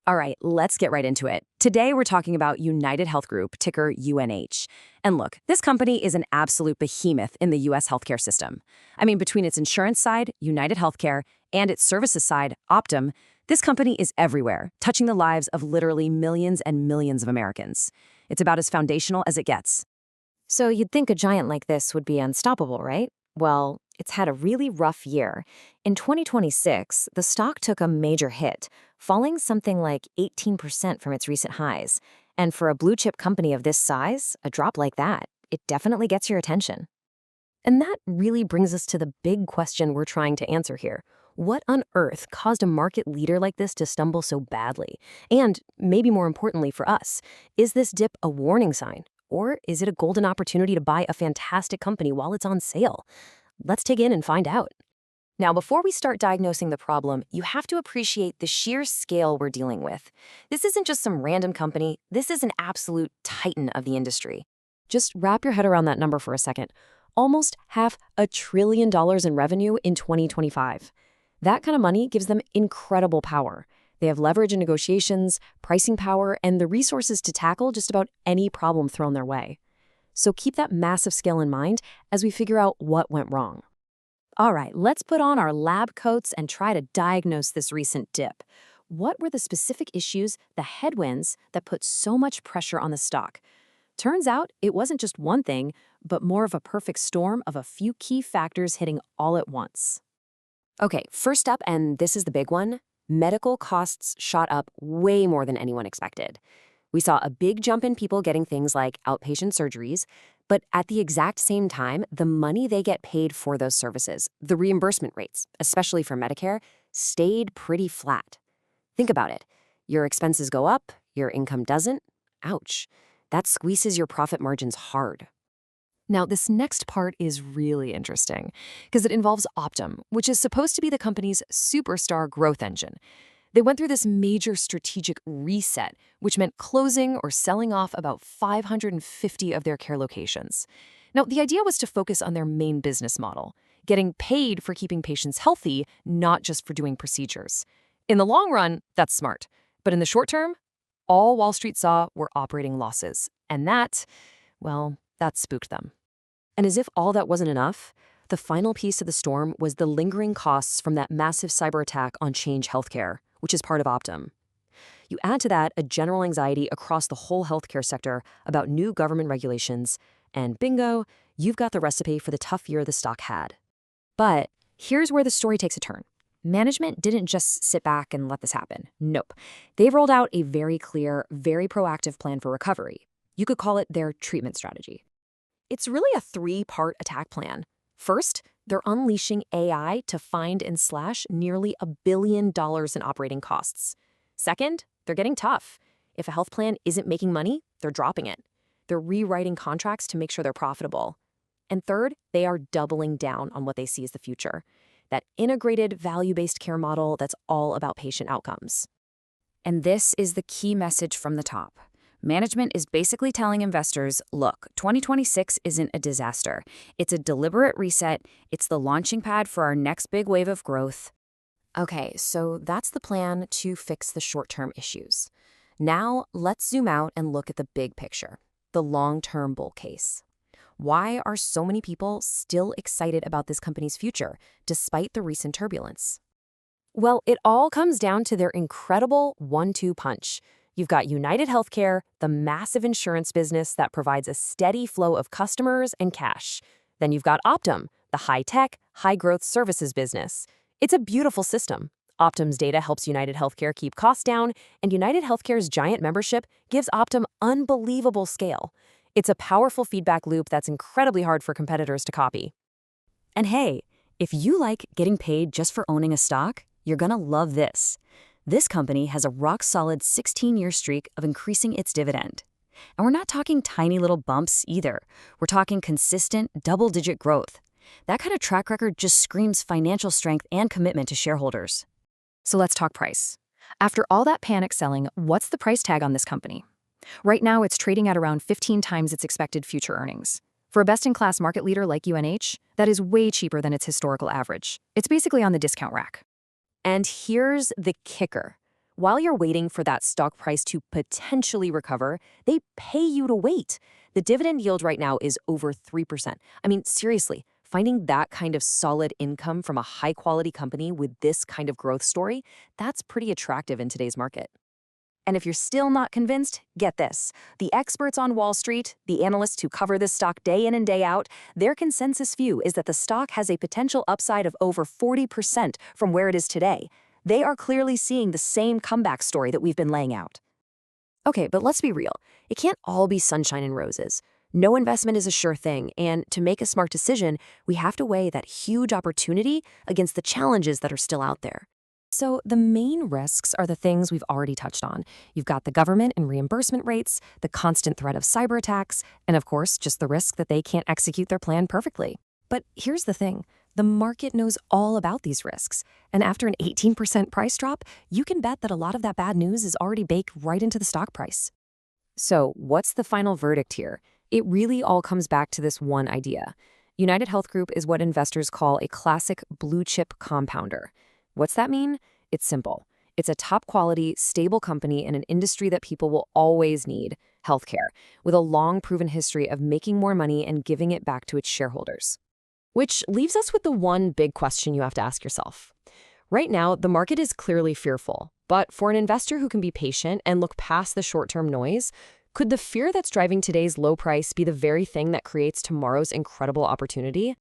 All right, let's get right into it. Today, we're talking about UnitedHealth Group, ticker UNH. And look, this company is an absolute behemoth in the U.S. healthcare system. I mean, between its insurance side, UnitedHealthcare, and its services side, Optum, this company is everywhere, touching the lives of literally millions and millions of Americans. It's about as foundational as it gets. So you'd think a giant like this would be unstoppable, right? Well, it's had a really rough year. In 2026, the stock took a major hit, falling something like 18% from its recent highs. And for a blue chip company of this size, a drop like that, it definitely gets your attention. And that really brings us to the big question we're trying to answer here. What on earth caused a market leader like this to stumble so badly? And maybe more importantly for us, is this dip a warning sign? Or is it a golden opportunity to buy a fantastic company while it's on sale? Let's dig in and find out. Now, before we start diagnosing the problem, you have to appreciate the sheer scale we're dealing with. This isn't just some random company. This is an absolute titan of the industry. Just wrap your head around that number for a second. Almost $500 billion in revenue in 2025. That kind of money gives them incredible power. They have leverage in negotiations, pricing power, and the resources to tackle just about any problem thrown their way. So keep that massive scale in mind as we figure out what went wrong. All right, let's put on our lab coats and try to diagnose this recent dip. What were the specific issues, the headwinds, that put so much pressure on the stock? Turns out it wasn't just one thing, but more of a perfect storm of a few key factors hitting all at once. Okay, first up, and this is the big one, medical costs shot up way more than anyone expected. We saw a big jump in people getting things like outpatient surgeries, but at the exact same time, the money they get paid for those services, the reimbursement rates, especially for Medicare, stayed pretty flat. Think about it. Your expenses go up, your income doesn't. Ouch. That squeezes your profit margins hard. Now, this next part is really interesting because it involves Optum, which is supposed to be the company's superstar growth engine. They went through this major strategic reset, which meant closing or selling off about 550 of their care locations. Now, the idea was to focus on their main business model, getting paid for keeping patients healthy, not just for doing procedures. In the long run, that's smart. But in the short term, all Wall Street saw were operating losses. And that spooked them. And as if all that wasn't enough, the final piece of the storm was the lingering costs from that massive cyber attack on Change Healthcare, which is part of Optum. You add to that a general anxiety across the whole healthcare sector about new government regulations, and bingo, you've got the recipe for the tough year the stock had. But here's where the story takes a turn. Management didn't just sit back and let this happen. Nope. They've rolled out a very clear, very proactive plan for recovery. You could call it their treatment strategy. It's really a three-part attack plan. First, they're unleashing AI to find and slash nearly $1 billion in operating costs. Second, they're getting tough. If a health plan isn't making money, they're dropping it. They're rewriting contracts to make sure they're profitable. And third, they are doubling down on what they see as the future. That integrated value-based care model that's all about patient outcomes. And this is the key message from the top. Management is basically telling investors, look, 2026 isn't a disaster. It's a deliberate reset. It's the launching pad for our next big wave of growth. Okay, so that's the plan to fix the short-term issues. Now, let's zoom out and look at the big picture, the long-term bull case. Why are so many people still excited about this company's future, despite the recent turbulence? Well, it all comes down to their incredible 1-2 punch. You've got UnitedHealthcare, the massive insurance business that provides a steady flow of customers and cash. Then you've got Optum, the high-tech, high-growth services business. It's a beautiful system. Optum's data helps UnitedHealthcare keep costs down, and UnitedHealthcare's giant membership gives Optum unbelievable scale. It's a powerful feedback loop that's incredibly hard for competitors to copy. And hey, if you like getting paid just for owning a stock, you're gonna love this. This company has a rock-solid 16-year streak of increasing its dividend. And we're not talking tiny little bumps either. We're talking consistent, double-digit growth. That kind of track record just screams financial strength and commitment to shareholders. So let's talk price. After all that panic selling, what's the price tag on this company? Right now, it's trading at around 15 times its expected future earnings. For a best-in-class market leader like UNH, that is way cheaper than its historical average. It's basically on the discount rack. And here's the kicker. While you're waiting for that stock price to potentially recover, they pay you to wait. The dividend yield right now is over 3%. I mean, seriously, finding that kind of solid income from a high-quality company with this kind of growth story, that's pretty attractive in today's market. And if you're still not convinced, get this. The experts on Wall Street, the analysts who cover this stock day in and day out, their consensus view is that the stock has a potential upside of over 40% from where it is today. They are clearly seeing the same comeback story that we've been laying out. Okay, but let's be real. It can't all be sunshine and roses. No investment is a sure thing, and to make a smart decision, we have to weigh that huge opportunity against the challenges that are still out there. So the main risks are the things we've already touched on. You've got the government and reimbursement rates, the constant threat of cyber attacks, and of course, just the risk that they can't execute their plan perfectly. But here's the thing. The market knows all about these risks. And after an 18% price drop, you can bet that a lot of that bad news is already baked right into the stock price. So what's the final verdict here? It really all comes back to this one idea. UnitedHealth Group is what investors call a classic blue-chip compounder. What's that mean? It's simple. It's a top-quality, stable company in an industry that people will always need, healthcare, with a long proven history of making more money and giving it back to its shareholders. Which leaves us with the one big question you have to ask yourself. Right now, the market is clearly fearful, but for an investor who can be patient and look past the short-term noise, could the fear that's driving today's low price be the very thing that creates tomorrow's incredible opportunity?